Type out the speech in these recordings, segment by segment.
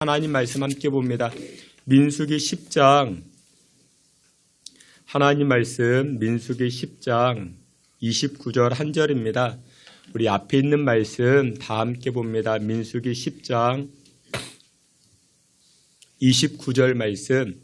하나님 말씀 함께 봅니다. 민수기 10장 하나님 말씀 민수기 10장 29절 한 절입니다. 우리 앞에 있는 말씀 다 함께 봅니다. 민수기 10장 29절 말씀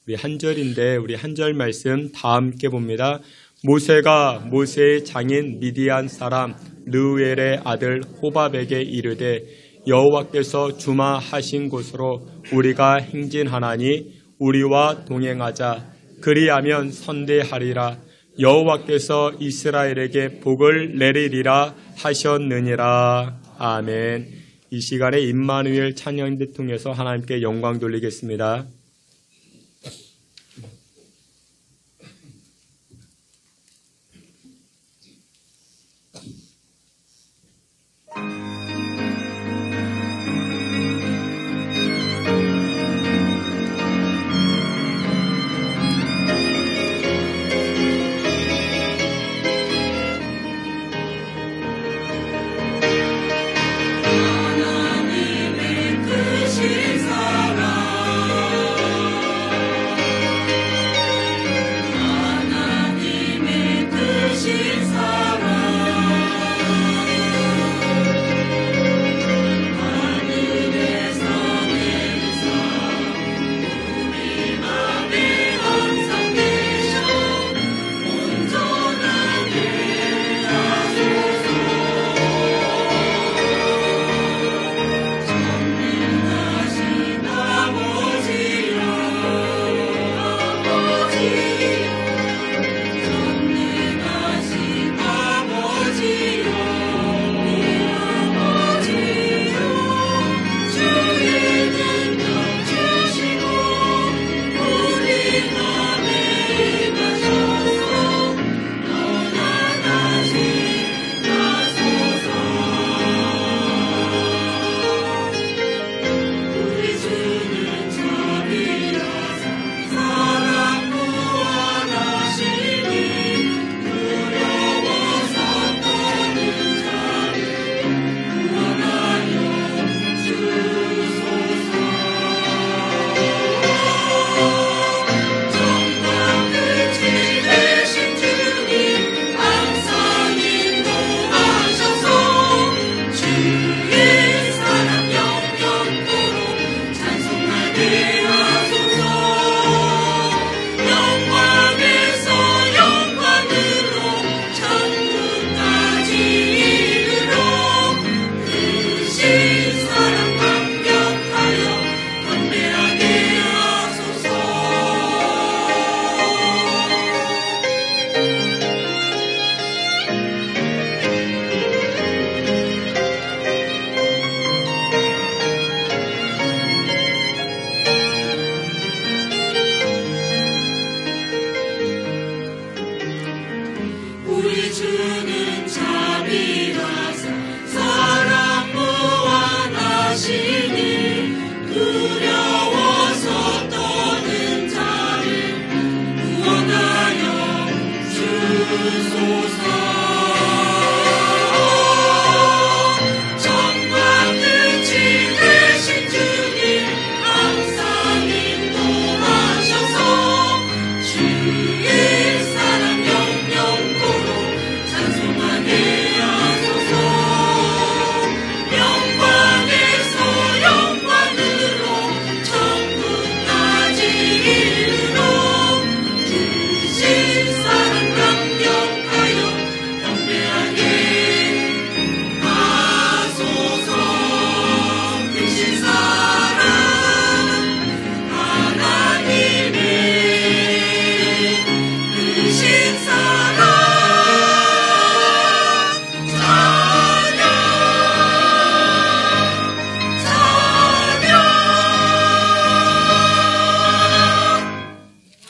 우리 한 절인데 우리 한 절 말씀 다 함께 봅니다. 모세가 모세의 장인 미디안 사람 르우엘의 아들 호밥에게 이르되 여호와께서 주마하신 곳으로 우리가 행진하나니 우리와 동행하자. 그리하면 선대하리라. 여호와께서 이스라엘에게 복을 내리리라 하셨느니라. 아멘. 이 시간에 임마누엘 찬양대 통해서 하나님께 영광 돌리겠습니다.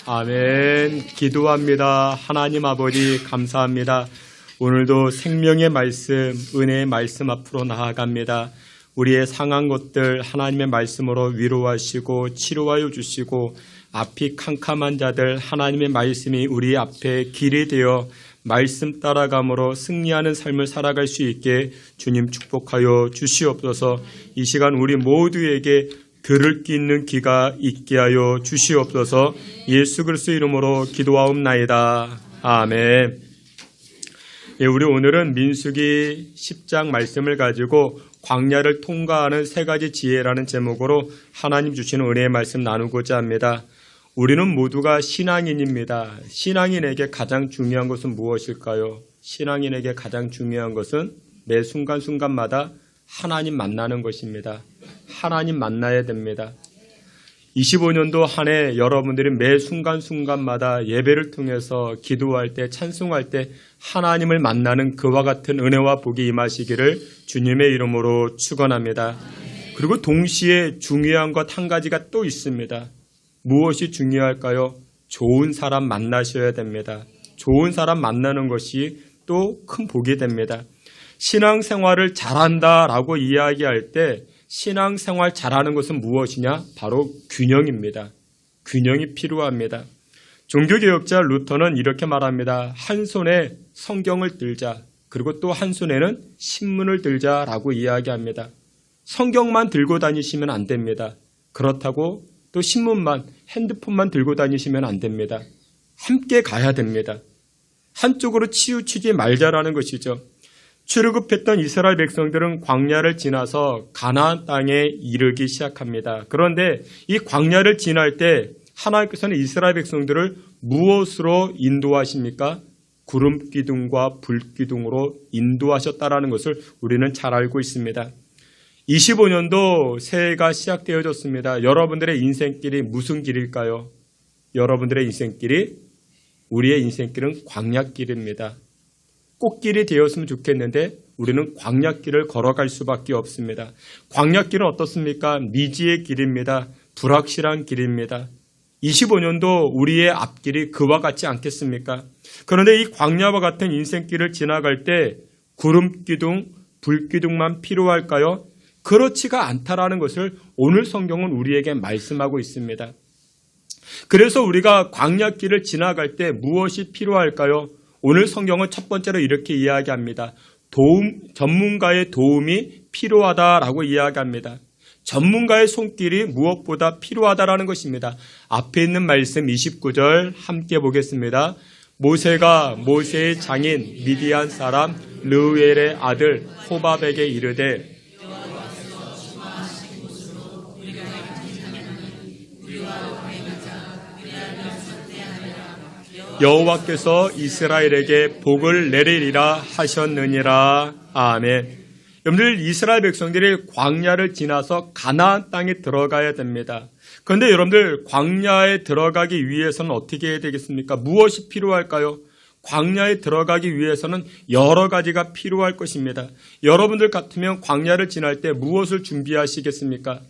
아멘. 기도합니다. 하나님 아버지 감사합니다. 오늘도 생명의 말씀, 은혜의 말씀 앞으로 나아갑니다. 우리의 상한 것들 하나님의 말씀으로 위로하시고 치료하여 주시고 앞이 캄캄한 자들 하나님의 말씀이 우리 앞에 길이 되어 말씀 따라감으로 승리하는 삶을 살아갈 수 있게 주님 축복하여 주시옵소서. 이 시간 우리 모두에게 들을 귀 있는 귀가 있게 하여 주시옵소서. 예수 그리스도 이름으로 기도하옵나이다. 아멘. 우리 오늘은 민수기 10장 말씀을 가지고 광야를 통과하는 세 가지 지혜라는 제목으로 하나님 주시는 은혜의 말씀 나누고자 합니다. 우리는 모두가 신앙인입니다. 신앙인에게 가장 중요한 것은 무엇일까요? 신앙인에게 가장 중요한 것은 매 순간순간마다 하나님 만나는 것입니다. 하나님 만나야 됩니다. 25년도 한 해 여러분들이 매 순간순간마다 예배를 통해서 기도할 때, 찬송할 때 하나님을 만나는 그와 같은 은혜와 복이 임하시기를 주님의 이름으로 축원합니다. 그리고 동시에 중요한 것 한 가지가 또 있습니다. 무엇이 중요할까요? 좋은 사람 만나셔야 됩니다. 좋은 사람 만나는 것이 또 큰 복이 됩니다. 신앙생활을 잘한다라고 이야기할 때 신앙생활 잘하는 것은 무엇이냐? 바로 균형입니다. 균형이 필요합니다. 종교개혁자 루터는 이렇게 말합니다. 한 손에 성경을 들자, 그리고 또 한 손에는 신문을 들자라고 이야기합니다. 성경만 들고 다니시면 안 됩니다. 그렇다고 또 신문만, 핸드폰만 들고 다니시면 안 됩니다. 함께 가야 됩니다. 한쪽으로 치우치지 말자라는 것이죠. 출애굽했던 이스라엘 백성들은 광야를 지나서 가나안 땅에 이르기 시작합니다. 그런데 이 광야를 지날 때 하나님께서는 이스라엘 백성들을 무엇으로 인도하십니까? 구름 기둥과 불 기둥으로 인도하셨다라는 것을 우리는 잘 알고 있습니다. 25년도 새해가 시작되어졌습니다. 여러분들의 인생길이 무슨 길일까요? 여러분들의 인생길이, 우리의 인생길은 광야길입니다. 꽃길이 되었으면 좋겠는데 우리는 광야길을 걸어갈 수밖에 없습니다. 광야길은 어떻습니까? 미지의 길입니다. 불확실한 길입니다. 25년도 우리의 앞길이 그와 같지 않겠습니까? 그런데 이 광야와 같은 인생길을 지나갈 때 구름기둥, 불기둥만 필요할까요? 그렇지가 않다라는 것을 오늘 성경은 우리에게 말씀하고 있습니다. 그래서 우리가 광야길을 지나갈 때 무엇이 필요할까요? 오늘 성경은 첫 번째로 이렇게 이야기합니다. 전문가의 도움이 필요하다라고 이야기합니다. 전문가의 손길이 무엇보다 필요하다라는 것입니다. 앞에 있는 말씀 29절 함께 보겠습니다. 모세가 모세의 장인 미디안 사람 르우엘의 아들 호밥에게 이르되 여호와께서 이스라엘에게 복을 내리리라 하셨느니라. 아멘. 여러분들, 이스라엘 백성들이 광야를 지나서 가나안 땅에 들어가야 됩니다. 그런데 여러분들, 광야에 들어가기 위해서는 어떻게 해야 되겠습니까? 무엇이 필요할까요? 광야에 들어가기 위해서는 여러 가지가 필요할 것입니다. 여러분들 같으면 광야를 지날 때 무엇을 준비하시겠습니까?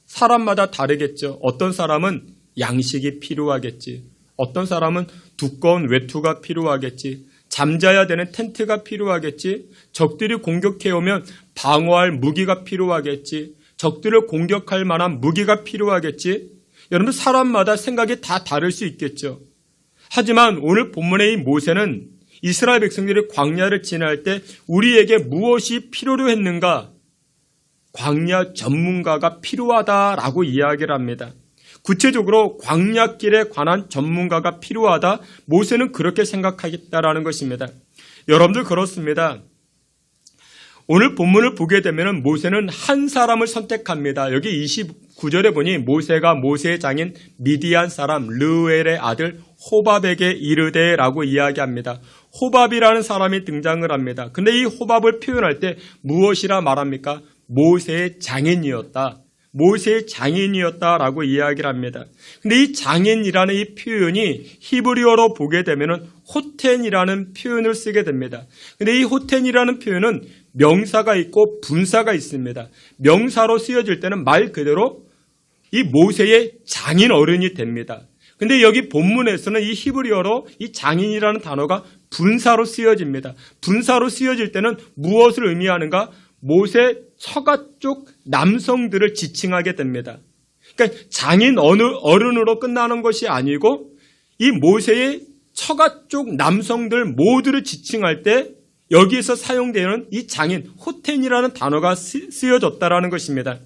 사람마다 다르겠죠. 어떤 사람은 양식이 필요하겠지. 어떤 사람은 두꺼운 외투가 필요하겠지. 잠자야 되는 텐트가 필요하겠지. 적들이 공격해오면 방어할 무기가 필요하겠지. 적들을 공격할 만한 무기가 필요하겠지. 여러분, 사람마다 생각이 다 다를 수 있겠죠. 하지만 오늘 본문의 이 모세는 이스라엘 백성들이 광야를 지날 때 우리에게 무엇이 필요로 했는가? 광야 전문가가 필요하다라고 이야기를 합니다. 구체적으로 광야길에 관한 전문가가 필요하다. 모세는 그렇게 생각하겠다라는 것입니다. 여러분들 그렇습니다. 오늘 본문을 보게 되면 모세는 한 사람을 선택합니다. 여기 29절에 보니 모세가 모세의 장인 미디안 사람 르우엘의 아들 호밥에게 이르되라고 이야기합니다. 호밥이라는 사람이 등장을 합니다. 근데 이 호밥을 표현할 때 무엇이라 말합니까? 모세의 장인이었다. 모세의 장인이었다라고 이야기를 합니다. 근데 이 장인이라는 이 표현이 히브리어로 보게 되면은 호텐이라는 표현을 쓰게 됩니다. 근데 이 호텐이라는 표현은 명사가 있고 분사가 있습니다. 명사로 쓰여질 때는 말 그대로 이 모세의 장인 어른이 됩니다. 근데 여기 본문에서는 이 히브리어로 이 장인이라는 단어가 분사로 쓰여집니다. 분사로 쓰여질 때는 무엇을 의미하는가? 모세 처가 쪽 남성들을 지칭하게 됩니다. 그러니까 장인 어른으로 끝나는 것이 아니고 이 모세의 처가 쪽 남성들 모두를 지칭할 때 여기에서 사용되는 이 장인, 호텐이라는 단어가 쓰여졌다라는 것입니다.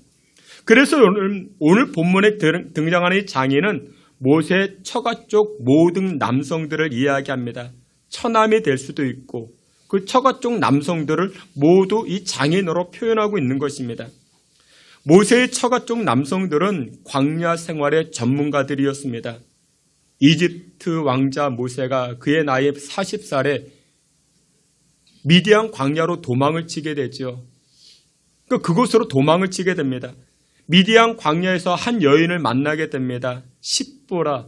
그래서 오늘 본문에 등장하는 이 장인은 모세의 처가 쪽 모든 남성들을 이야기합니다. 처남이 될 수도 있고 그 처가 쪽 남성들을 모두 이 장인으로 표현하고 있는 것입니다. 모세의 처가 쪽 남성들은 광야 생활의 전문가들이었습니다. 이집트 왕자 모세가 그의 나이 40살에 미디안 광야로 도망을 치게 되죠. 그곳으로 도망을 치게 됩니다. 미디안 광야에서 한 여인을 만나게 됩니다. 십보라,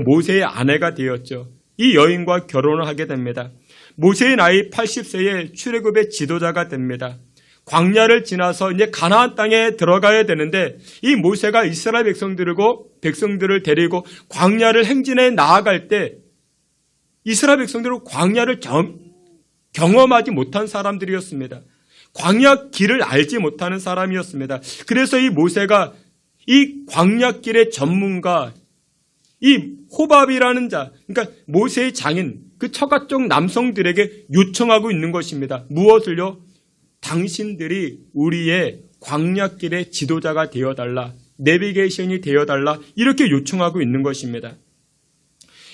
모세의 아내가 되었죠. 이 여인과 결혼을 하게 됩니다. 모세의 나이 80세에 출애굽의 지도자가 됩니다. 광야를 지나서 이제 가나안 땅에 들어가야 되는데 이 모세가 이스라엘 백성들을 데리고 광야를 행진해 나아갈 때 이스라엘 백성들은 광야를 경험하지 못한 사람들이었습니다. 광야 길을 알지 못하는 사람이었습니다. 그래서 이 모세가 이 광야길의 전문가, 이 호밥이라는 자, 그러니까 모세의 장인, 그 처가 쪽 남성들에게 요청하고 있는 것입니다. 무엇을요? 당신들이 우리의 광야길의 지도자가 되어달라, 내비게이션이 되어달라, 이렇게 요청하고 있는 것입니다.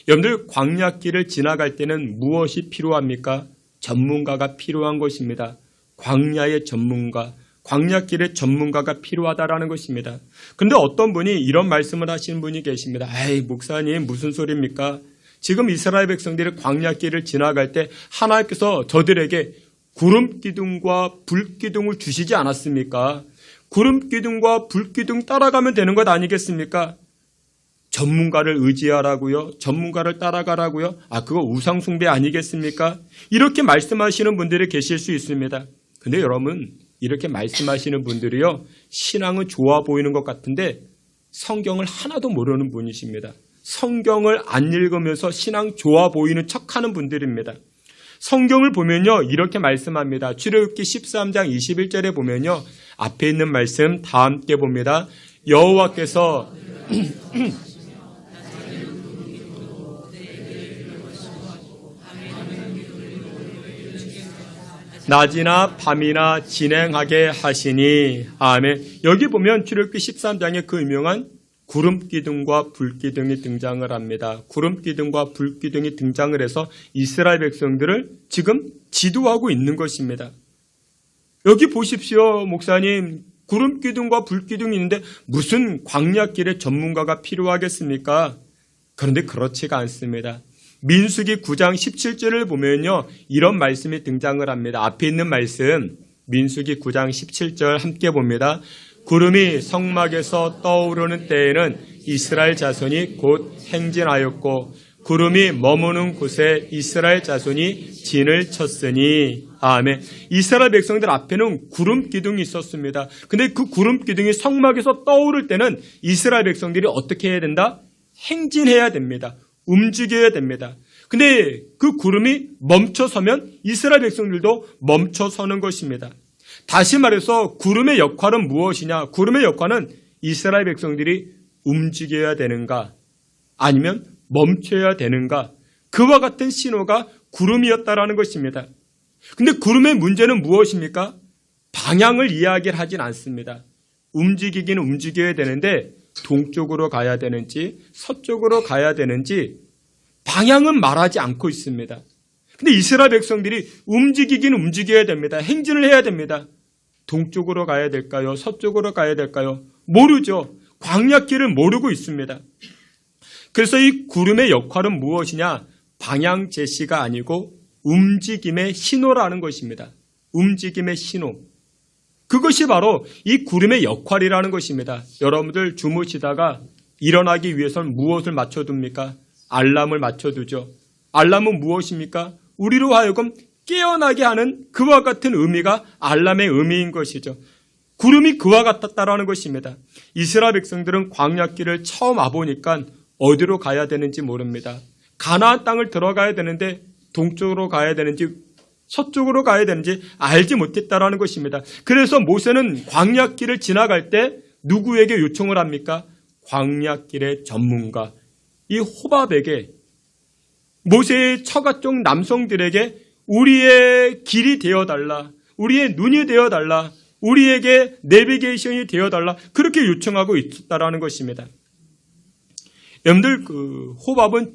여러분들, 광야길을 지나갈 때는 무엇이 필요합니까? 전문가가 필요한 것입니다. 광야의 전문가, 광야길의 전문가가 필요하다라는 것입니다. 그런데 어떤 분이 이런 말씀을 하시는 분이 계십니다. 에이, 목사님 무슨 소리입니까? 지금 이스라엘 백성들이 광야길을 지나갈 때 하나님께서 저들에게 구름 기둥과 불 기둥을 주시지 않았습니까? 구름 기둥과 불 기둥 따라가면 되는 것 아니겠습니까? 전문가를 의지하라고요? 전문가를 따라가라고요? 그거 우상 숭배 아니겠습니까? 이렇게 말씀하시는 분들이 계실 수 있습니다. 근데 여러분, 이렇게 말씀하시는 분들이요, 신앙은 좋아 보이는 것 같은데 성경을 하나도 모르는 분이십니다. 성경을 안 읽으면서 신앙 좋아 보이는 척하는 분들입니다. 성경을 보면요, 이렇게 말씀합니다. 출애굽기 13장 21절에 보면요, 앞에 있는 말씀 다 함께 봅니다. 여호와께서 낮이나 밤이나 진행하게 하시니. 아멘. 여기 보면 출애굽기 13장에 그 유명한 구름기둥과 불기둥이 등장을 합니다. 구름기둥과 불기둥이 등장을 해서 이스라엘 백성들을 지금 지도하고 있는 것입니다. 여기 보십시오, 목사님. 구름기둥과 불기둥이 있는데 무슨 광야길의 전문가가 필요하겠습니까? 그런데 그렇지가 않습니다. 민수기 9장 17절을 보면요, 이런 말씀이 등장을 합니다. 앞에 있는 말씀, 민수기 9장 17절 함께 봅니다. 구름이 성막에서 떠오르는 때에는 이스라엘 자손이 곧 행진하였고 구름이 머무는 곳에 이스라엘 자손이 진을 쳤으니. 아멘. 이스라엘 백성들 앞에는 구름 기둥이 있었습니다. 근데 그 구름 기둥이 성막에서 떠오를 때는 이스라엘 백성들이 어떻게 해야 된다? 행진해야 됩니다. 움직여야 됩니다. 근데 그 구름이 멈춰서면 이스라엘 백성들도 멈춰서는 것입니다. 다시 말해서 구름의 역할은 무엇이냐? 구름의 역할은 이스라엘 백성들이 움직여야 되는가? 아니면 멈춰야 되는가? 그와 같은 신호가 구름이었다라는 것입니다. 근데 구름의 문제는 무엇입니까? 방향을 이야기를 하진 않습니다. 움직이기는 움직여야 되는데 동쪽으로 가야 되는지 서쪽으로 가야 되는지 방향은 말하지 않고 있습니다. 근데 이스라엘 백성들이 움직이기는 움직여야 됩니다. 행진을 해야 됩니다. 동쪽으로 가야 될까요? 서쪽으로 가야 될까요? 모르죠. 광야길을 모르고 있습니다. 그래서 이 구름의 역할은 무엇이냐? 방향 제시가 아니고 움직임의 신호라는 것입니다. 움직임의 신호. 그것이 바로 이 구름의 역할이라는 것입니다. 여러분들 주무시다가 일어나기 위해서는 무엇을 맞춰둡니까? 알람을 맞춰두죠. 알람은 무엇입니까? 우리로 하여금 깨어나게 하는 그와 같은 의미가 알람의 의미인 것이죠. 구름이 그와 같았다라는 것입니다. 이스라엘 백성들은 광야길을 처음 와보니까 어디로 가야 되는지 모릅니다. 가나안 땅을 들어가야 되는데 동쪽으로 가야 되는지 서쪽으로 가야 되는지 알지 못했다라는 것입니다. 그래서 모세는 광야길을 지나갈 때 누구에게 요청을 합니까? 광야길의 전문가, 이 호밥에게, 모세의 처가 쪽 남성들에게 우리의 길이 되어달라, 우리의 눈이 되어달라, 우리에게 내비게이션이 되어달라 그렇게 요청하고 있다라는 것입니다. 여러분들 호밥은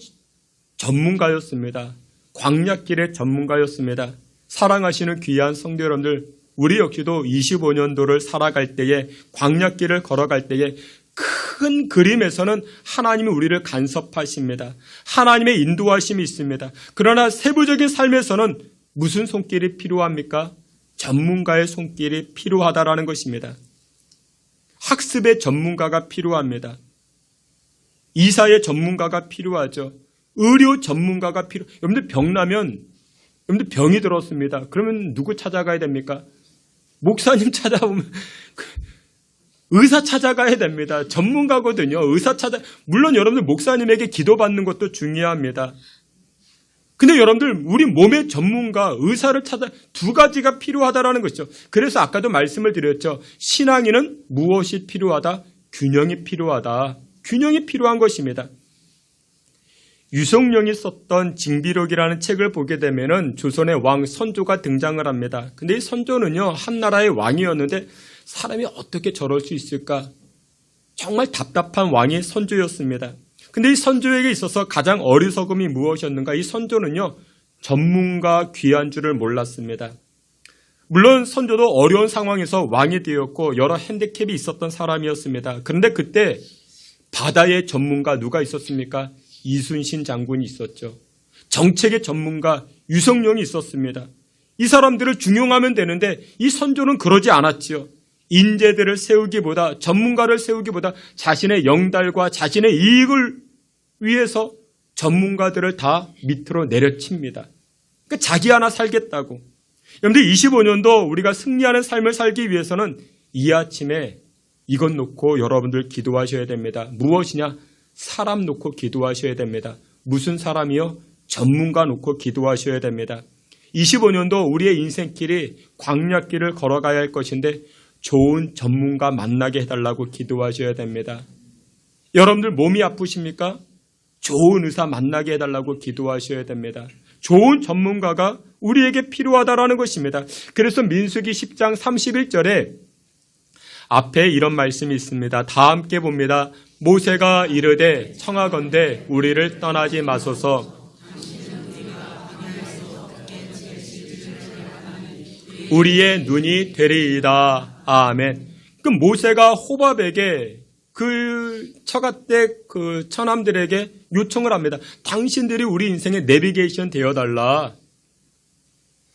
전문가였습니다. 광야길의 전문가였습니다. 사랑하시는 귀한 성도 여러분들, 우리 역시도 25년도를 살아갈 때에 광야길을 걸어갈 때에 큰 그림에서는 하나님이 우리를 간섭하십니다. 하나님의 인도하심이 있습니다. 그러나 세부적인 삶에서는 무슨 손길이 필요합니까? 전문가의 손길이 필요하다라는 것입니다. 학습의 전문가가 필요합니다. 이사의 전문가가 필요하죠. 의료 전문가가 여러분들 병나면, 여러분들 병이 들었습니다. 그러면 누구 찾아가야 됩니까? 목사님 찾아오면 의사 찾아가야 됩니다. 전문가거든요. 물론 여러분들 목사님에게 기도받는 것도 중요합니다. 근데 여러분들 우리 몸의 전문가, 의사를 두 가지가 필요하다라는 것이죠. 그래서 아까도 말씀을 드렸죠. 신앙인은 무엇이 필요하다? 균형이 필요하다. 균형이 필요한 것입니다. 유성룡이 썼던 징비록이라는 책을 보게 되면은 조선의 왕 선조가 등장을 합니다. 근데 이 선조는요, 한 나라의 왕이었는데 사람이 어떻게 저럴 수 있을까? 정말 답답한 왕이 선조였습니다. 근데 이 선조에게 있어서 가장 어리석음이 무엇이었는가? 이 선조는요, 전문가 귀한 줄을 몰랐습니다. 물론 선조도 어려운 상황에서 왕이 되었고 여러 핸디캡이 있었던 사람이었습니다. 그런데 그때 바다의 전문가 누가 있었습니까? 이순신 장군이 있었죠. 정책의 전문가 유성룡이 있었습니다. 이 사람들을 중용하면 되는데 이 선조는 그러지 않았지요. 인재들을 세우기보다, 전문가를 세우기보다 자신의 영달과 자신의 이익을 위해서 전문가들을 다 밑으로 내려칩니다. 그러니까 자기 하나 살겠다고. 여러분들 25년도 우리가 승리하는 삶을 살기 위해서는 이 아침에 이것 놓고 여러분들 기도하셔야 됩니다. 무엇이냐? 사람 놓고 기도하셔야 됩니다. 무슨 사람이요? 전문가 놓고 기도하셔야 됩니다. 25년도 우리의 인생길이 광야길을 걸어가야 할 것인데 좋은 전문가 만나게 해달라고 기도하셔야 됩니다. 여러분들 몸이 아프십니까? 좋은 의사 만나게 해달라고 기도하셔야 됩니다. 좋은 전문가가 우리에게 필요하다라는 것입니다. 그래서 민수기 10장 31절에 앞에 이런 말씀이 있습니다. 다 함께 봅니다. 모세가 이르되 청하건대 우리를 떠나지 마소서. 우리의 눈이 되리이다. 아멘. 그 모세가 호밥에게 그 처가 때 그 처남들에게 요청을 합니다. 당신들이 우리 인생의 내비게이션 되어달라.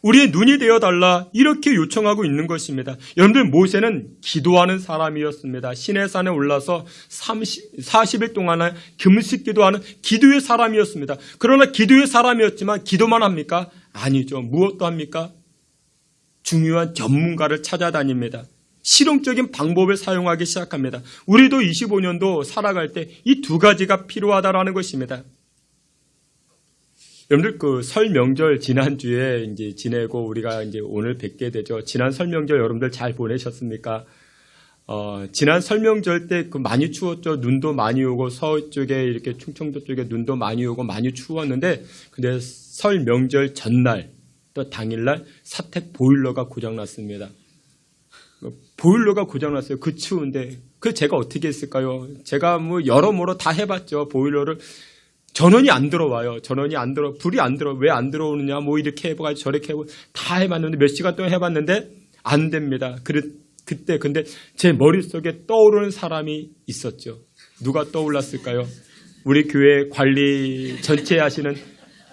우리의 눈이 되어달라. 이렇게 요청하고 있는 것입니다. 여러분들 모세는 기도하는 사람이었습니다. 시내산에 올라서 40일 동안 금식 기도하는 기도의 사람이었습니다. 그러나 기도의 사람이었지만 기도만 합니까? 아니죠. 무엇도 합니까? 중요한 전문가를 찾아다닙니다. 실용적인 방법을 사용하기 시작합니다. 우리도 25년도 살아갈 때 이 두 가지가 필요하다라는 것입니다. 여러분들 그 설 명절 지난주에 이제 지내고 우리가 이제 오늘 뵙게 되죠. 지난 설 명절 여러분들 잘 보내셨습니까? 지난 설 명절 때 그 많이 추웠죠. 눈도 많이 오고 서쪽에 이렇게 충청도 쪽에 눈도 많이 오고 많이 추웠는데 근데 설 명절 전날 또 당일날 사택 보일러가 고장났습니다. 보일러가 고장났어요. 그 추운데. 그 제가 어떻게 했을까요? 제가 뭐 여러모로 다 해봤죠. 보일러를. 전원이 안 들어와요. 불이 안 들어. 왜 안 들어오느냐. 뭐 이렇게 해봐가지고 저렇게 해보고 다 해봤는데 몇 시간 동안 해봤는데 안 됩니다. 그때 근데 제 머릿속에 떠오르는 사람이 있었죠. 누가 떠올랐을까요? 우리 교회 관리 전체 하시는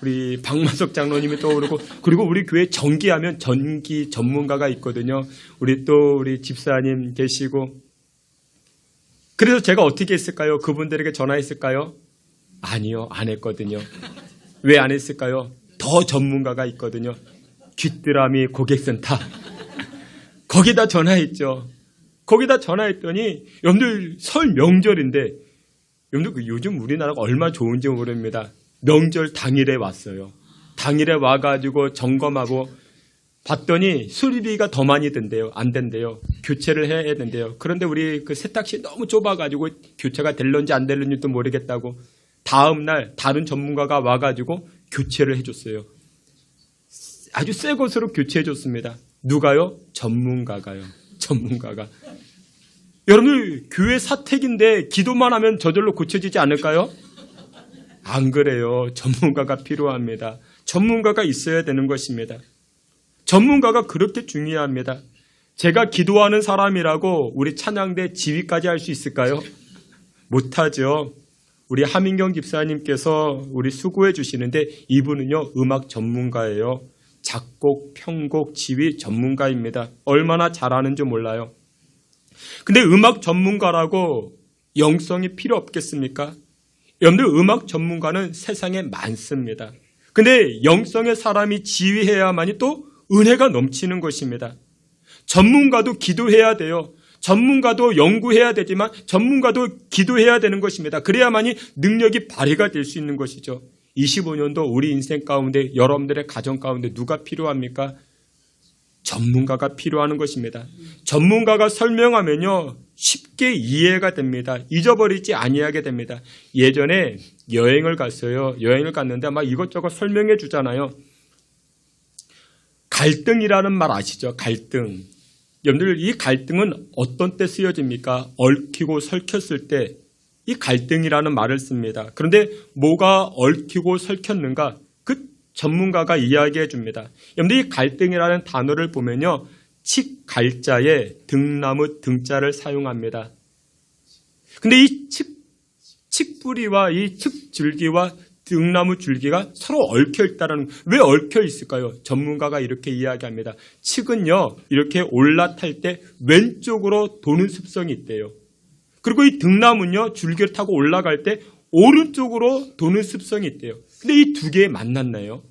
우리 박만석 장로님이 떠오르고 그리고 우리 교회 전기하면 전기 전문가가 있거든요. 우리 집사님 계시고 그래서 제가 어떻게 했을까요? 그분들에게 전화했을까요? 아니요. 안 했거든요. 왜 안 했을까요? 더 전문가가 있거든요. 귀뚜라미 고객센터. 거기다 전화했죠. 거기다 전화했더니 여러분들 설 명절인데 여러분들 요즘 우리나라가 얼마나 좋은지 모릅니다. 명절 당일에 왔어요. 당일에 와가지고 점검하고 봤더니 수리비가 더 많이 든대요. 안 된대요. 교체를 해야 된대요. 그런데 우리 그 세탁실이 너무 좁아가지고 교체가 될런지 안 될런지도 모르겠다고 다음날 다른 전문가가 와가지고 교체를 해줬어요. 아주 새 것으로 교체해줬습니다. 누가요? 전문가가요. 전문가가. 여러분들 교회 사택인데 기도만 하면 저절로 고쳐지지 않을까요? 안 그래요. 전문가가 필요합니다. 전문가가 있어야 되는 것입니다. 전문가가 그렇게 중요합니다. 제가 기도하는 사람이라고 우리 찬양대 지휘까지 할 수 있을까요? 못하죠. 우리 하민경 집사님께서 우리 수고해 주시는데 이분은요 음악 전문가예요. 작곡, 편곡, 지휘 전문가입니다. 얼마나 잘하는지 몰라요. 근데 음악 전문가라고 영성이 필요 없겠습니까? 여러분들 음악 전문가는 세상에 많습니다. 근데 영성의 사람이 지휘해야만이 또 은혜가 넘치는 것입니다. 전문가도 기도해야 돼요. 전문가도 연구해야 되지만 전문가도 기도해야 되는 것입니다. 그래야만이 능력이 발휘가 될 수 있는 것이죠. 25년도 우리 인생 가운데 여러분들의 가정 가운데 누가 필요합니까? 전문가가 필요한 것입니다. 전문가가 설명하면요 쉽게 이해가 됩니다. 잊어버리지 아니하게 됩니다. 예전에 여행을 갔어요. 여행을 갔는데 막 이것저것 설명해 주잖아요. 갈등이라는 말 아시죠? 갈등. 여러분들 이 갈등은 어떤 때 쓰여집니까? 얽히고 설켰을 때 이 갈등이라는 말을 씁니다. 그런데 뭐가 얽히고 설켰는가? 그 전문가가 이야기해 줍니다. 여러분들 이 갈등이라는 단어를 보면요. 칡갈자에 등나무 등자를 사용합니다. 근데 이 칡뿌리와 이 칡줄기와 등나무 줄기가 서로 얽혀 있다는, 왜 얽혀 있을까요? 전문가가 이렇게 이야기합니다. 칡은요, 이렇게 올라탈 때 왼쪽으로 도는 습성이 있대요. 그리고 이 등나무는요, 줄기를 타고 올라갈 때 오른쪽으로 도는 습성이 있대요. 근데 이 두 개에 만났나요?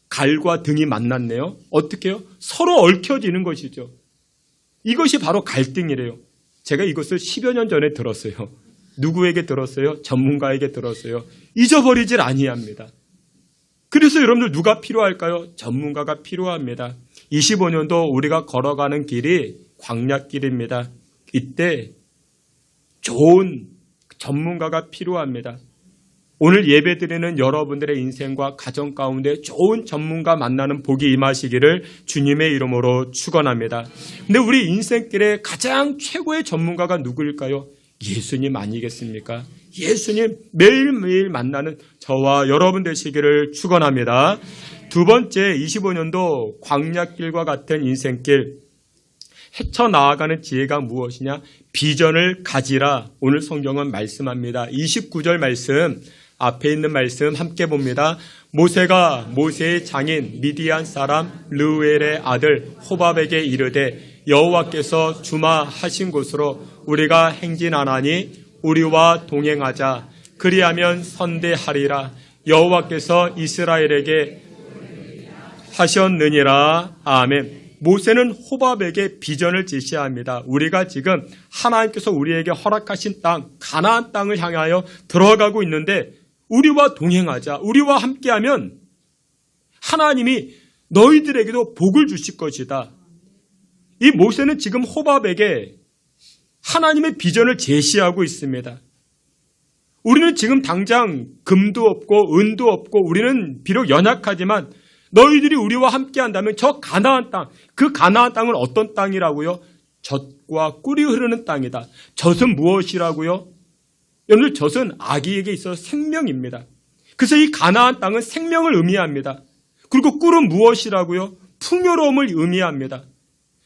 갈과 등이 만났네요. 어떻게 해요? 서로 얽혀지는 것이죠. 이것이 바로 갈등이래요. 제가 이것을 10여 년 전에 들었어요. 누구에게 들었어요? 전문가에게 들었어요. 잊어버리질 아니합니다. 그래서 여러분들 누가 필요할까요? 전문가가 필요합니다. 25년도 우리가 걸어가는 길이 광야길입니다. 이때 좋은 전문가가 필요합니다. 오늘 예배드리는 여러분들의 인생과 가정 가운데 좋은 전문가 만나는 복이 임하시기를 주님의 이름으로 축원합니다. 근데 우리 인생길에 가장 최고의 전문가가 누구일까요? 예수님 아니겠습니까? 예수님 매일매일 만나는 저와 여러분 되시기를 축원합니다. 두 번째, 25년도 광야길과 같은 인생길, 헤쳐나아가는 지혜가 무엇이냐? 비전을 가지라. 오늘 성경은 말씀합니다. 29절 말씀, 앞에 있는 말씀 함께 봅니다. 모세가 모세의 장인 미디안 사람 르우엘의 아들 호밥에게 이르되 여호와께서 주마하신 곳으로 우리가 행진하나니 우리와 동행하자. 그리하면 선대하리라. 여호와께서 이스라엘에게 하셨느니라. 아멘. 모세는 호밥에게 비전을 제시합니다. 우리가 지금 하나님께서 우리에게 허락하신 땅, 가나안 땅을 향하여 들어가고 있는데 우리와 동행하자. 우리와 함께하면 하나님이 너희들에게도 복을 주실 것이다. 이 모세는 지금 호밥에게 하나님의 비전을 제시하고 있습니다. 우리는 지금 당장 금도 없고 은도 없고 우리는 비록 연약하지만 너희들이 우리와 함께한다면 저 가나안 땅, 그 가나안 땅은 어떤 땅이라고요? 젖과 꿀이 흐르는 땅이다. 젖은 무엇이라고요? 여러분들 젖은 아기에게 있어서 생명입니다. 그래서 이 가나안 땅은 생명을 의미합니다. 그리고 꿀은 무엇이라고요? 풍요로움을 의미합니다.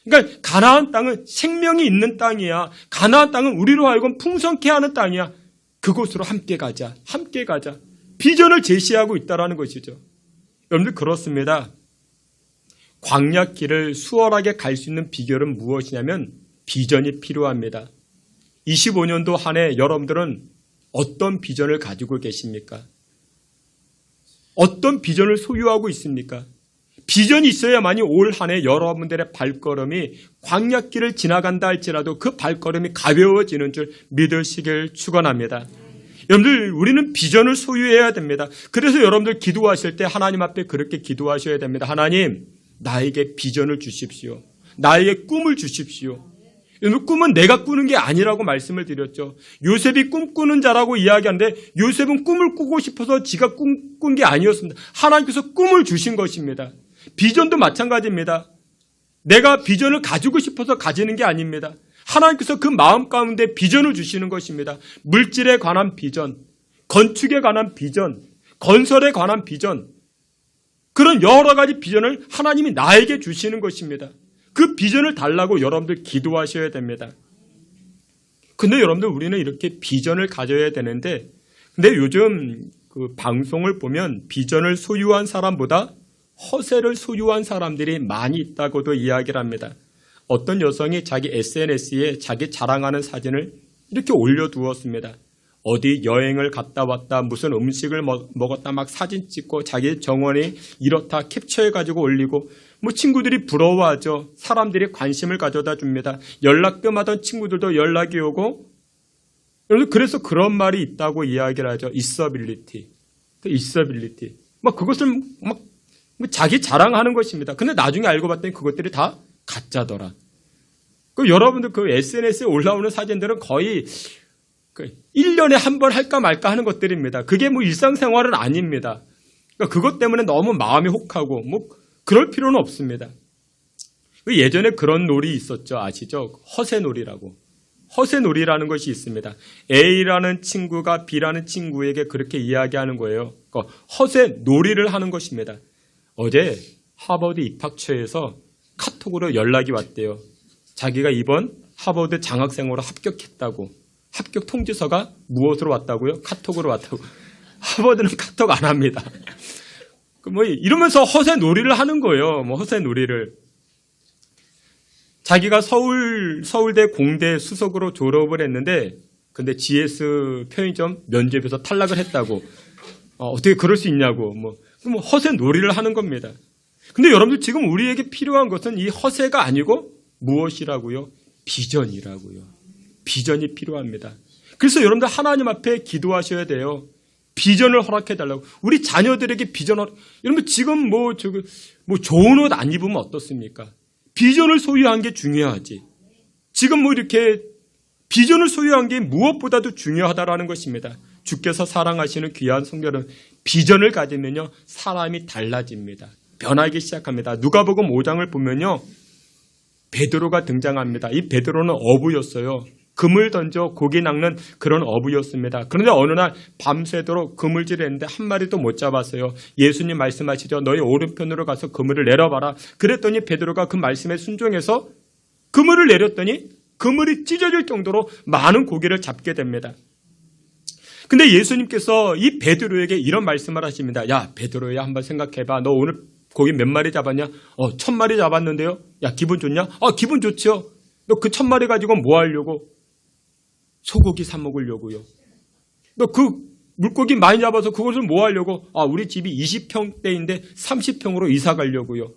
그러니까 가나안 땅은 생명이 있는 땅이야. 가나안 땅은 우리로 하여금 풍성케 하는 땅이야. 그곳으로 함께 가자. 함께 가자. 비전을 제시하고 있다는 것이죠. 여러분들 그렇습니다. 광야길을 수월하게 갈 수 있는 비결은 무엇이냐면 비전이 필요합니다. 25년도 한 해 여러분들은 어떤 비전을 가지고 계십니까? 어떤 비전을 소유하고 있습니까? 비전이 있어야만이 올 한 해 여러분들의 발걸음이 광야길을 지나간다 할지라도 그 발걸음이 가벼워지는 줄 믿으시길 축원합니다. 여러분들 우리는 비전을 소유해야 됩니다. 그래서 여러분들 기도하실 때 하나님 앞에 그렇게 기도하셔야 됩니다. 하나님, 나에게 비전을 주십시오. 나에게 꿈을 주십시오. 여러분 꿈은 내가 꾸는 게 아니라고 말씀을 드렸죠. 요셉이 꿈꾸는 자라고 이야기하는데 요셉은 꿈을 꾸고 싶어서 지가 꾼 게 아니었습니다. 하나님께서 꿈을 주신 것입니다. 비전도 마찬가지입니다. 내가 비전을 가지고 싶어서 가지는 게 아닙니다. 하나님께서 그 마음 가운데 비전을 주시는 것입니다. 물질에 관한 비전, 건축에 관한 비전, 건설에 관한 비전, 그런 여러 가지 비전을 하나님이 나에게 주시는 것입니다. 그 비전을 달라고 여러분들 기도하셔야 됩니다. 근데 여러분들 우리는 이렇게 비전을 가져야 되는데, 근데 요즘 그 방송을 보면 비전을 소유한 사람보다 허세를 소유한 사람들이 많이 있다고도 이야기를 합니다. 어떤 여성이 자기 SNS에 자기 자랑하는 사진을 이렇게 올려두었습니다. 어디 여행을 갔다 왔다, 무슨 음식을 먹었다 막 사진 찍고 자기 정원이 이렇다 캡처해가지고 올리고, 뭐 친구들이 부러워하죠. 사람들이 관심을 가져다 줍니다. 연락 뜸하던 친구들도 연락이 오고, 그래서 그런 말이 있다고 이야기를 하죠. 있어빌리티. 막 그것을 막 자기 자랑하는 것입니다. 근데 나중에 알고 봤더니 그것들이 다 가짜더라. 여러분들 그 SNS에 올라오는 사진들은 거의 1년에 한 번 할까 말까 하는 것들입니다. 그게 뭐 일상생활은 아닙니다. 그것 때문에 너무 마음이 혹하고 뭐 그럴 필요는 없습니다. 예전에 그런 놀이 있었죠. 아시죠? 허세놀이라고. 허세놀이라는 것이 있습니다. A라는 친구가 B라는 친구에게 그렇게 이야기하는 거예요. 허세놀이를 하는 것입니다. 어제 하버드 입학처에서 카톡으로 연락이 왔대요. 자기가 이번 하버드 장학생으로 합격했다고. 합격 통지서가 무엇으로 왔다고요? 카톡으로 왔다고. 하버드는 카톡 안 합니다. 뭐 이러면서 허세놀이를 하는 거예요. 뭐 허세놀이를. 자기가 서울대 공대 수석으로 졸업을 했는데, 근데 GS 편의점 면접에서 탈락을 했다고. 어떻게 그럴 수 있냐고. 뭐 허세놀이를 하는 겁니다. 근데 여러분들 지금 우리에게 필요한 것은 이 허세가 아니고 무엇이라고요? 비전이라고요. 비전이 필요합니다. 그래서 여러분들 하나님 앞에 기도하셔야 돼요. 비전을 허락해달라고. 우리 자녀들에게 비전을, 여러분 지금 뭐 좋은 옷 안 입으면 어떻습니까? 비전을 소유한 게 중요하지. 지금 뭐 이렇게 비전을 소유한 게 무엇보다도 중요하다라는 것입니다. 주께서 사랑하시는 귀한 성도 여러분, 비전을 가지면요, 사람이 달라집니다. 변하기 시작합니다. 누가복음 5장을 보면요, 베드로가 등장합니다. 이 베드로는 어부였어요. 금을 던져 고기 낚는 그런 어부였습니다. 그런데 어느 날 밤새도록 그물질을 했는데 한 마리도 못 잡았어요. 예수님 말씀하시죠. 너희 오른편으로 가서 그물을 내려봐라. 그랬더니 베드로가 그 말씀에 순종해서 그물을 내렸더니 그물이 찢어질 정도로 많은 고기를 잡게 됩니다. 근데 예수님께서 이 베드로에게 이런 말씀을 하십니다. 야, 베드로야, 한번 생각해봐. 너 오늘 고기 몇 마리 잡았냐? 1000마리 잡았는데요. 야, 기분 좋냐? 기분 좋죠. 너 그 1000마리 가지고 뭐 하려고? 소고기 사 먹으려고요. 너 그 물고기 많이 잡아서 그것을 뭐 하려고? 우리 집이 20평대인데 30평으로 이사 가려고요.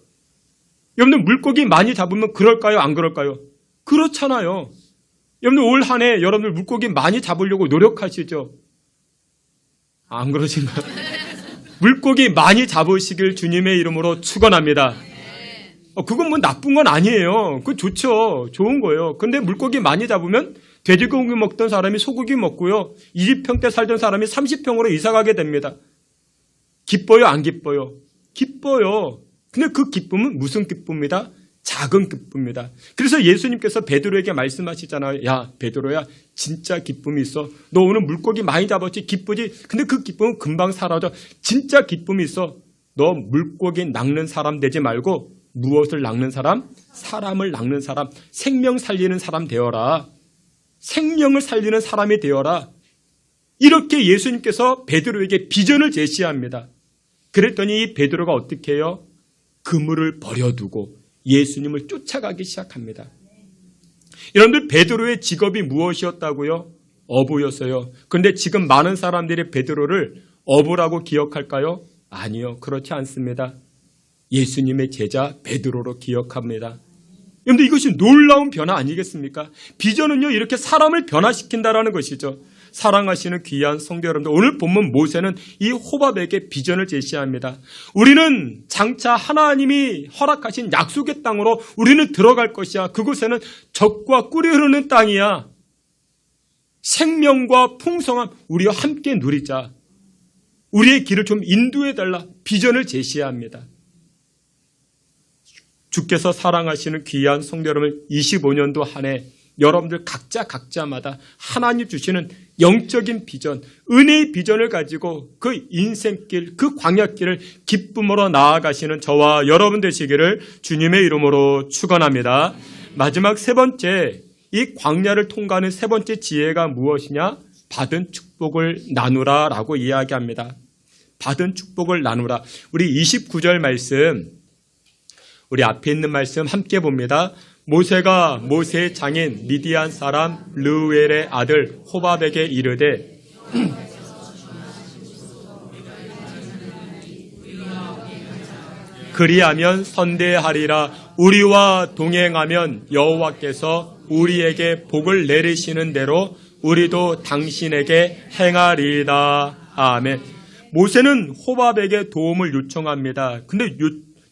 여러분들 물고기 많이 잡으면 그럴까요? 안 그럴까요? 그렇잖아요. 여러분들 올 한 해 여러분들 물고기 많이 잡으려고 노력하시죠? 안 그러신가요? 물고기 많이 잡으시길 주님의 이름으로 축원합니다. 그건 뭐 나쁜 건 아니에요. 그거 좋죠. 좋은 거예요. 근데 물고기 많이 잡으면 돼지고기 먹던 사람이 소고기 먹고요. 20평대 살던 사람이 30평으로 이사 가게 됩니다. 기뻐요? 안 기뻐요? 기뻐요. 근데 그 기쁨은 무슨 기쁨이다? 작은 기쁨이다. 그래서 예수님께서 베드로에게 말씀하시잖아요. 야, 베드로야, 진짜 기쁨이 있어. 너 오늘 물고기 많이 잡았지? 기쁘지? 근데 그 기쁨은 금방 사라져. 진짜 기쁨이 있어. 너 물고기 낚는 사람 되지 말고 무엇을 낚는 사람? 사람을 낚는 사람. 생명 살리는 사람 되어라. 생명을 살리는 사람이 되어라. 이렇게 예수님께서 베드로에게 비전을 제시합니다. 그랬더니 이 베드로가 어떻게 해요? 그물을 버려두고 예수님을 쫓아가기 시작합니다. 여러분들 베드로의 직업이 무엇이었다고요? 어부였어요. 그런데 지금 많은 사람들이 베드로를 어부라고 기억할까요? 아니요. 그렇지 않습니다. 예수님의 제자 베드로로 기억합니다. 그런데 이것이 놀라운 변화 아니겠습니까? 비전은요, 이렇게 사람을 변화시킨다라는 것이죠. 사랑하시는 귀한 성도 여러분들, 오늘 본문 모세는 이 호밥에게 비전을 제시합니다. 우리는 장차 하나님이 허락하신 약속의 땅으로 우리는 들어갈 것이야. 그곳에는 젖과 꿀이 흐르는 땅이야. 생명과 풍성함 우리와 함께 누리자. 우리의 길을 좀 인도해달라. 비전을 제시합니다. 주께서 사랑하시는 귀한 성도 여러분, 25년도 한 해 여러분들 각자마다 하나님 주시는 영적인 비전, 은혜의 비전을 가지고 그 인생길, 그 광야길을 기쁨으로 나아가시는 저와 여러분 되시기를 주님의 이름으로 축원합니다. 마지막 세 번째, 이 광야를 통과하는 세 번째 지혜가 무엇이냐? 받은 축복을 나누라라고 이야기합니다. 받은 축복을 나누라. 우리 29절 말씀, 우리 앞에 있는 말씀 함께 봅니다. 모세가 모세의 장인 미디안 사람 르우엘의 아들 호밥에게 이르되 그리하면 선대하리라. 우리와 동행하면 여호와께서 우리에게 복을 내리시는 대로 우리도 당신에게 행하리이다. 아멘. 모세는 호밥에게 도움을 요청합니다. 근데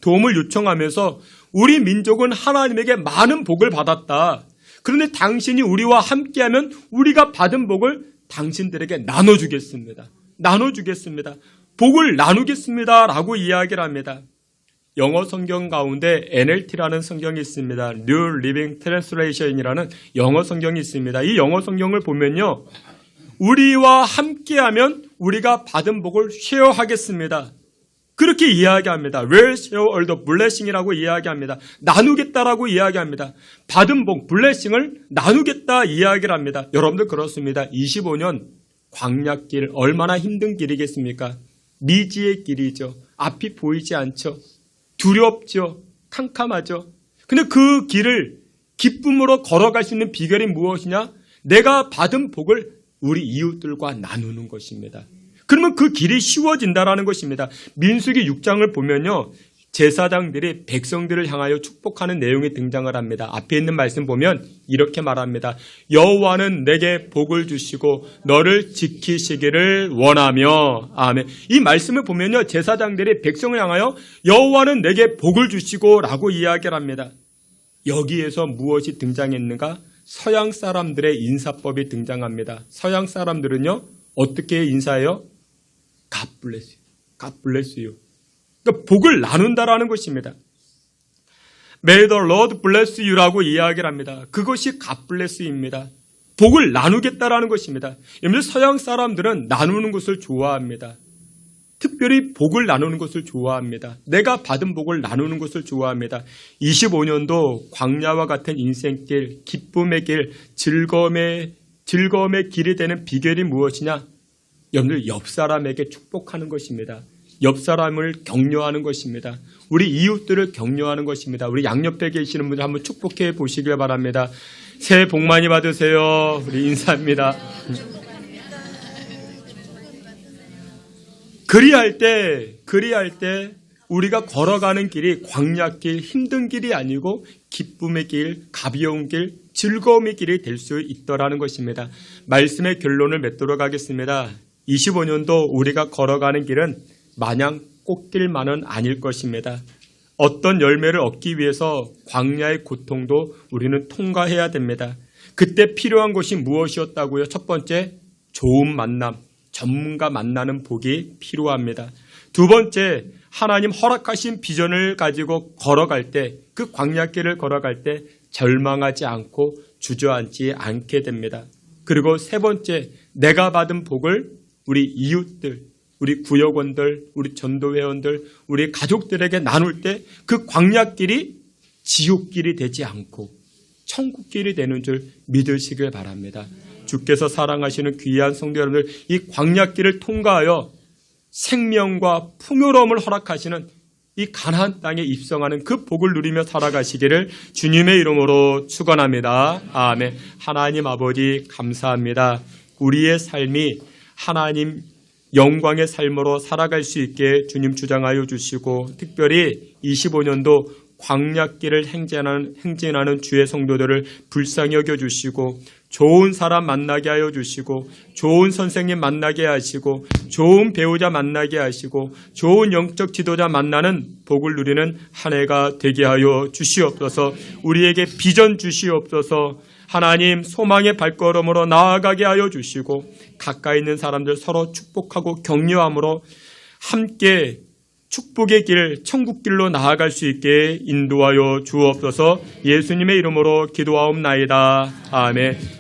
도움을 요청하면서 우리 민족은 하나님에게 많은 복을 받았다. 그런데 당신이 우리와 함께하면 우리가 받은 복을 당신들에게 나눠주겠습니다. 복을 나누겠습니다. 라고 이야기를 합니다. 영어 성경 가운데 NLT라는 성경이 있습니다. New Living Translation이라는 영어 성경이 있습니다. 이 영어 성경을 보면요, 우리와 함께하면 우리가 받은 복을 쉐어하겠습니다. 그렇게 이야기합니다. We'll share all the blessing이라고 이야기합니다. 나누겠다라고 이야기합니다. 받은 복, 블레싱을 나누겠다 이야기를 합니다. 여러분들 그렇습니다. 25년 광야길 얼마나 힘든 길이겠습니까? 미지의 길이죠. 앞이 보이지 않죠. 두렵죠. 캄캄하죠. 근데 그 길을 기쁨으로 걸어갈 수 있는 비결이 무엇이냐? 내가 받은 복을 우리 이웃들과 나누는 것입니다. 그러면 그 길이 쉬워진다라는 것입니다. 민수기 6장을 보면요, 제사장들이 백성들을 향하여 축복하는 내용이 등장을 합니다. 앞에 있는 말씀 보면 이렇게 말합니다. 여호와는 내게 복을 주시고 너를 지키시기를 원하며. 아멘. 이 말씀을 보면요, 제사장들이 백성을 향하여 여호와는 내게 복을 주시고 라고 이야기를 합니다. 여기에서 무엇이 등장했는가? 서양 사람들의 인사법이 등장합니다. 서양 사람들은요, 어떻게 인사해요? God bless you. God bless you. 그러니까 복을 나눈다라는 것입니다. May the Lord bless you라고 이야기를 합니다. 그것이 God bless you입니다. 복을 나누겠다라는 것입니다. 여러분, 서양 사람들은 나누는 것을 좋아합니다. 특별히 복을 나누는 것을 좋아합니다. 내가 받은 복을 나누는 것을 좋아합니다. 25년도 광야와 같은 인생길, 기쁨의 길, 즐거움의 길이 되는 비결이 무엇이냐? 여러분들 옆 사람에게 축복하는 것입니다. 옆 사람을 격려하는 것입니다. 우리 이웃들을 격려하는 것입니다. 우리 양옆에 계시는 분들 한번 축복해 보시길 바랍니다. 새해 복 많이 받으세요. 우리 인사합니다. 그리할 때 우리가 걸어가는 길이 광야길, 힘든 길이 아니고 기쁨의 길, 가벼운 길, 즐거움의 길이 될 수 있더라는 것입니다. 말씀의 결론을 맺도록 하겠습니다. 25년도 우리가 걸어가는 길은 마냥 꽃길만은 아닐 것입니다. 어떤 열매를 얻기 위해서 광야의 고통도 우리는 통과해야 됩니다. 그때 필요한 것이 무엇이었다고요? 첫 번째, 좋은 만남, 전문가 만나는 복이 필요합니다. 두 번째, 하나님 허락하신 비전을 가지고 걸어갈 때, 그 광야길을 걸어갈 때 절망하지 않고 주저앉지 않게 됩니다. 그리고 세 번째, 내가 받은 복을 우리 이웃들, 우리 구역원들, 우리 전도회원들, 우리 가족들에게 나눌 때 그 광야길이 지옥길이 되지 않고 천국길이 되는 줄 믿으시길 바랍니다. 주께서 사랑하시는 귀한 성도 여러분들, 이 광야길을 통과하여 생명과 풍요로움을 허락하시는 이 가나안 땅에 입성하는 그 복을 누리며 살아가시기를 주님의 이름으로 축원합니다. 아멘. 하나님 아버지 감사합니다. 우리의 삶이 하나님 영광의 삶으로 살아갈 수 있게 주님 주장하여 주시고, 특별히 25년도 광야길을 행진하는 주의 성도들을 불쌍히 여겨주시고, 좋은 사람 만나게 하여 주시고, 좋은 선생님 만나게 하시고, 좋은 배우자 만나게 하시고, 좋은 영적 지도자 만나는 복을 누리는 한 해가 되게 하여 주시옵소서. 우리에게 비전 주시옵소서. 하나님 소망의 발걸음으로 나아가게 하여 주시고, 가까이 있는 사람들 서로 축복하고 격려함으로 함께 축복의 길, 천국 길로 나아갈 수 있게 인도하여 주옵소서. 예수님의 이름으로 기도하옵나이다. 아멘.